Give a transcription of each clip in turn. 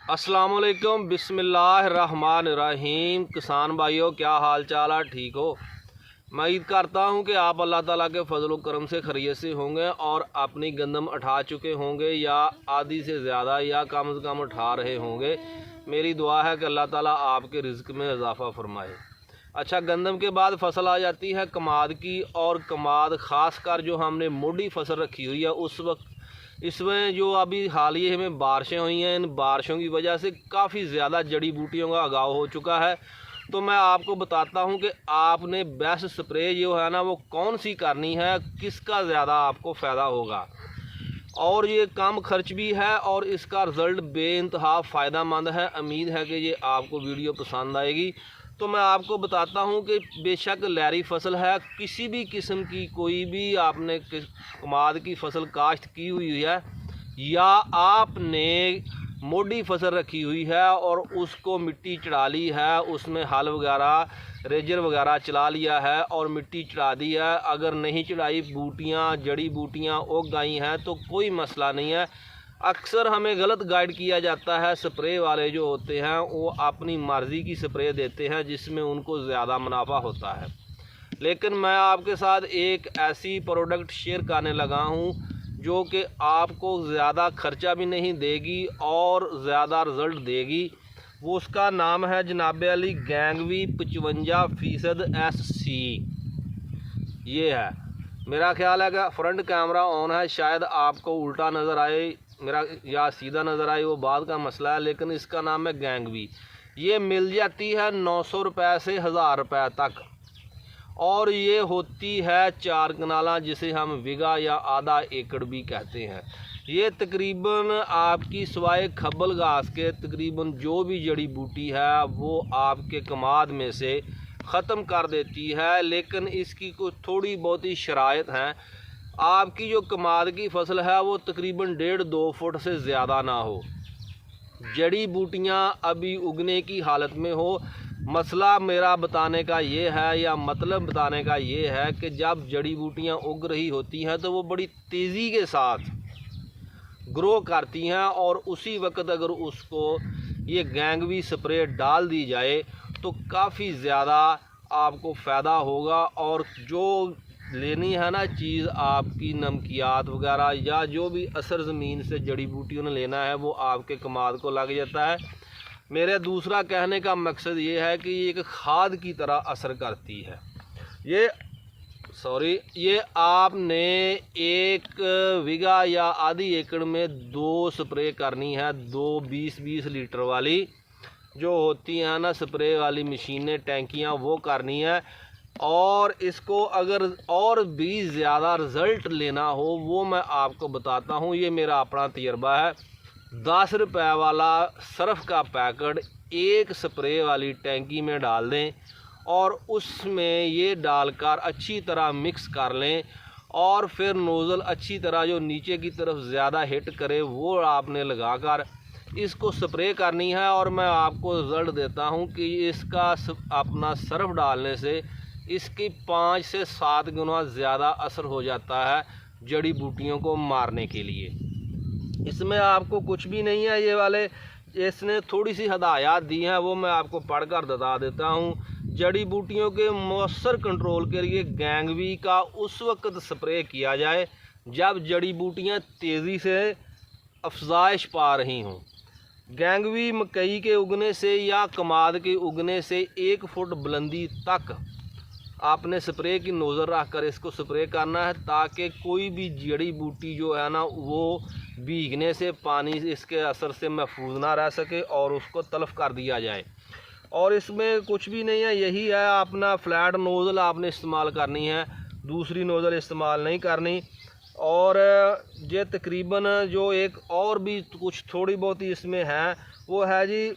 अस्सलामुअलैकुम बिस्मिल्लाहिर्रहमानिर्रहीम। किसान भाइयों, क्या हाल चाल है? ठीक हो? मैं उम्मीद करता हूं कि आप अल्लाह ताला के फजल करम से खैरियत से होंगे और अपनी गंदम उठा चुके होंगे या आधी से ज़्यादा या कम से कम उठा रहे होंगे। मेरी दुआ है कि अल्लाह ताला आपके रिज़्क़ में इजाफ़ा फरमाए। अच्छा, गंदम के बाद फसल आ जाती है कमाद की, और कमाद ख़ास कर जो हमने मोटी फसल रखी हुई है उस वक्त इसमें जो अभी हालिया में बारिशें हुई हैं, इन बारिशों की वजह से काफ़ी ज़्यादा जड़ी बूटियों का उगाव हो चुका है। तो मैं आपको बताता हूं कि आपने बेस्ट स्प्रे जो है ना वो कौन सी करनी है, किसका ज़्यादा आपको फ़ायदा होगा, और ये कम खर्च भी है और इसका रिज़ल्ट बेइंतहा फ़ायदेमंद है। उम्मीद है कि ये आपको वीडियो पसंद आएगी। तो मैं आपको बताता हूं कि बेशक लहरी फसल है, किसी भी किस्म की कोई भी आपने कमाद की फसल काश्त की हुई है या आपने मोटी फसल रखी हुई है और उसको मिट्टी चढ़ा ली है, उसमें हल वगैरह रेजर वगैरह चला लिया है और मिट्टी चढ़ा दी है, अगर नहीं चढ़ाई बूटियाँ जड़ी बूटियाँ उग गई हैं तो कोई मसला नहीं है। अक्सर हमें गलत गाइड किया जाता है। स्प्रे वाले जो होते हैं वो अपनी मर्ज़ी की स्प्रे देते हैं जिसमें उनको ज़्यादा मुनाफा होता है, लेकिन मैं आपके साथ एक ऐसी प्रोडक्ट शेयर करने लगा हूं जो कि आपको ज़्यादा खर्चा भी नहीं देगी और ज़्यादा रिज़ल्ट देगी। वो उसका नाम है जनाब अली गैंगवी 55% SC। ये है, मेरा ख्याल है कि फ्रंट कैमरा ऑन है, शायद आपको उल्टा नज़र आए मेरा या सीधा नज़र आए, वो बात का मसला है, लेकिन इसका नाम है गैंगवी। ये मिल जाती है 900 रुपये से 1000 रुपये तक, और ये होती है 4 कनाला, जिसे हम बीघा या आधा एकड़ भी कहते हैं। ये तकरीबन आपकी सिवाय खब्बल घास के तकरीबन जो भी जड़ी बूटी है वो आपके कमाद में से ख़त्म कर देती है, लेकिन इसकी कुछ थोड़ी बहुत ही शराइत हैं। आपकी जो कमाद की फसल है वो तकरीबन 1.5-2 फुट से ज़्यादा ना हो, जड़ी बूटियां अभी उगने की हालत में हो। मसला मेरा बताने का ये है या मतलब बताने का ये है कि जब जड़ी बूटियां उग रही होती हैं तो वो बड़ी तेज़ी के साथ ग्रो करती हैं, और उसी वक्त अगर उसको ये गैंगवी स्प्रे डाल दी जाए तो काफ़ी ज़्यादा आपको फ़ायदा होगा। और जो लेनी है ना चीज़, आपकी नमकियात वगैरह या जो भी असर ज़मीन से जड़ी बूटियों ने लेना है वो आपके कमाद को लग जाता है। मेरे दूसरा कहने का मकसद ये है कि ये एक खाद की तरह असर करती है। ये आपने एक बीघा या आधी एकड़ में 2 स्प्रे करनी है, 2 20-20 लीटर वाली जो होती हैं ना स्प्रे वाली मशीनें, टैंकियाँ, वो करनी है। और इसको अगर और भी ज़्यादा रिज़ल्ट लेना हो वो मैं आपको बताता हूँ, ये मेरा अपना तजर्बा है। 10 रुपये वाला सर्फ़ का पैकेट एक स्प्रे वाली टैंकी में डाल दें और उसमें ये डालकर अच्छी तरह मिक्स कर लें, और फिर नोज़ल अच्छी तरह जो नीचे की तरफ ज़्यादा हिट करे वो आपने लगाकर इसको स्प्रे करनी है। और मैं आपको रिज़ल्ट देता हूँ कि इसका अपना सर्फ डालने से इसकी 5 से 7 गुना ज़्यादा असर हो जाता है जड़ी बूटियों को मारने के लिए। इसमें आपको कुछ भी नहीं है, ये वाले इसने थोड़ी सी हदायत दी हैं वो मैं आपको पढ़कर बता देता हूँ। जड़ी बूटियों के मौसर कंट्रोल के लिए गैंगवी का उस वक्त स्प्रे किया जाए जब जड़ी बूटियाँ तेज़ी से अफजाइश पा रही हों। गैंगवी मकई के उगने से या कमाद के उगने से 1 फुट बुलंदी तक आपने स्प्रे की नोज़र रख कर इसको स्प्रे करना है, ताकि कोई भी जड़ी बूटी जो है ना वो भीगने से, पानी इसके असर से महफूज ना रह सके और उसको तलफ कर दिया जाए। और इसमें कुछ भी नहीं है, यही है, अपना फ्लैट नोज़ल आपने इस्तेमाल करनी है, दूसरी नोज़ल इस्तेमाल नहीं करनी। और ये तकरीबन जो एक और भी कुछ थोड़ी बहुत ही इसमें है वो है जी,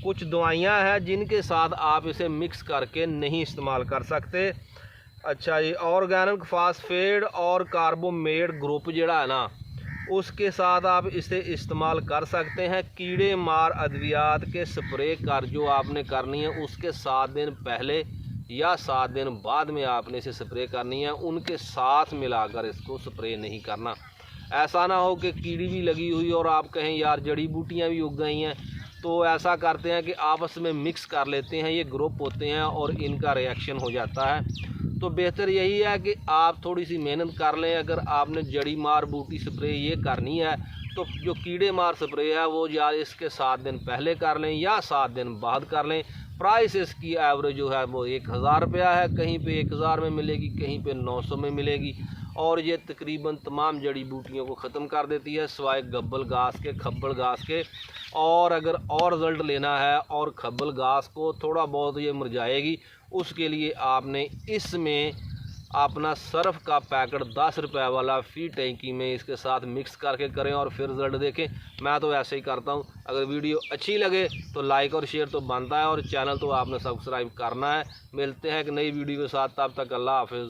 कुछ दवाइयाँ हैं जिनके साथ आप इसे मिक्स करके नहीं इस्तेमाल कर सकते। अच्छा, ये ऑर्गेनिक फास्फेट और कार्बोमेट ग्रुप जड़ा है ना उसके साथ आप इसे इस्तेमाल कर सकते हैं। कीड़े मार अद्वियात के स्प्रे कर जो आपने करनी है उसके 7 दिन पहले या 7 दिन बाद में आपने इसे स्प्रे करनी है, उनके साथ मिलाकर इसको स्प्रे नहीं करना। ऐसा ना हो कि कीड़ी भी लगी हुई और आप कहें यार जड़ी बूटियाँ भी उग गई हैं। तो ऐसा करते हैं कि आपस में मिक्स कर लेते हैं, ये ग्रुप होते हैं और इनका रिएक्शन हो जाता है। तो बेहतर यही है कि आप थोड़ी सी मेहनत कर लें। अगर आपने जड़ी मार बूटी स्प्रे ये करनी है तो जो कीड़े मार स्प्रे है वो या इसके 7 दिन पहले कर लें या 7 दिन बाद कर लें। प्राइस इसकी एवरेज जो है वो 1000 रुपया है, कहीं पे 1000 में मिलेगी, कहीं पे 900 में मिलेगी। और ये तकरीबन तमाम जड़ी बूटियों को ख़त्म कर देती है सिवाय गब्बल घास के, खब्बल घास के। और अगर और रिज़ल्ट लेना है और खब्बल घास को थोड़ा बहुत ये मुरझाएगी, उसके लिए आपने इसमें अपना सर्फ का पैकेट 10 रुपये वाला फी टैंकी में इसके साथ मिक्स करके करें और फिर रिज़ल्ट देखें। मैं तो ऐसे ही करता हूँ। अगर वीडियो अच्छी लगे तो लाइक और शेयर तो बनता है और चैनल तो आपने सब्सक्राइब करना है। मिलते हैं एक नई वीडियो के साथ, तब तक अल्लाह हाफिज़।